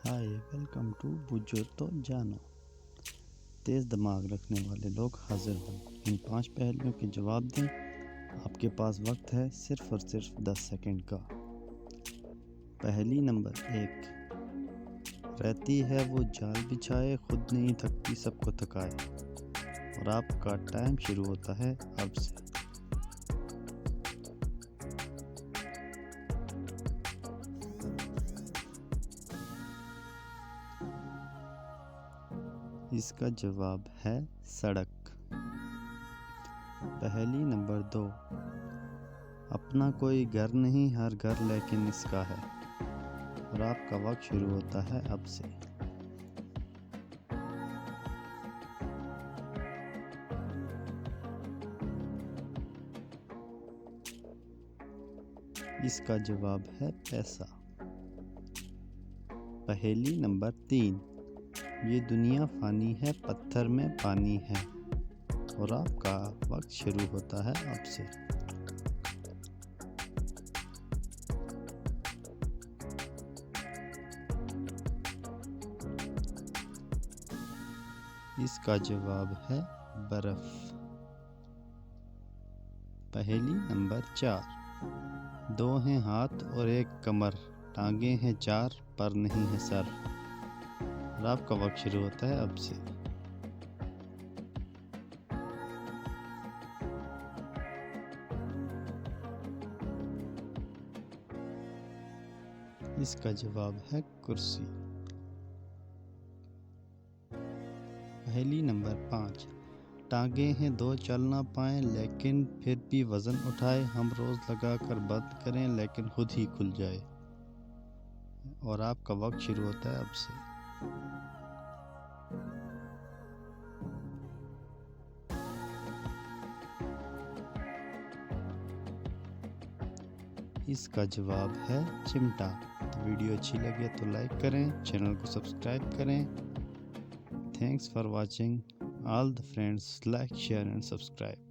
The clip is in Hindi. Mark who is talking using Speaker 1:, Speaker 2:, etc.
Speaker 1: हाय वेलकम टू बुझो तो जानो। तेज़ दिमाग रखने वाले लोग हाजिर हों, इन 5 पहेलियों के जवाब दें। आपके पास वक्त है सिर्फ और सिर्फ 10 सेकंड का। पहेली नंबर 1। रहती है वो जाल बिछाए, खुद नहीं थकती सबको थकाए। और आपका टाइम शुरू होता है अब से। इसका जवाब है सड़क। पहेली नंबर 2। अपना कोई घर नहीं, हर घर लेकिन इसका है। और आपका वक्त शुरू होता है अब से। इसका जवाब है पैसा। पहेली नंबर 3। ये दुनिया फानी है, पत्थर में पानी है। और आपका वक्त शुरू होता है अब से। इसका जवाब है बर्फ। पहेली नंबर 4। 2 हैं हाथ और 1 कमर, टांगे हैं 4 पर नहीं है सर। और आपका वक्त शुरू होता है अब से। इसका जवाब है कुर्सी। पहेली नंबर 5। टांगे हैं 2 चल ना पाए, लेकिन फिर भी वजन उठाए। हम रोज लगा कर बंद करें, लेकिन खुद ही खुल जाए। और आपका वक्त शुरू होता है अब से। इसका जवाब है चिमटा। तो वीडियो अच्छी लगे तो लाइक करें, चैनल को सब्सक्राइब करें। Thanks for watching. All the friends like, share and subscribe.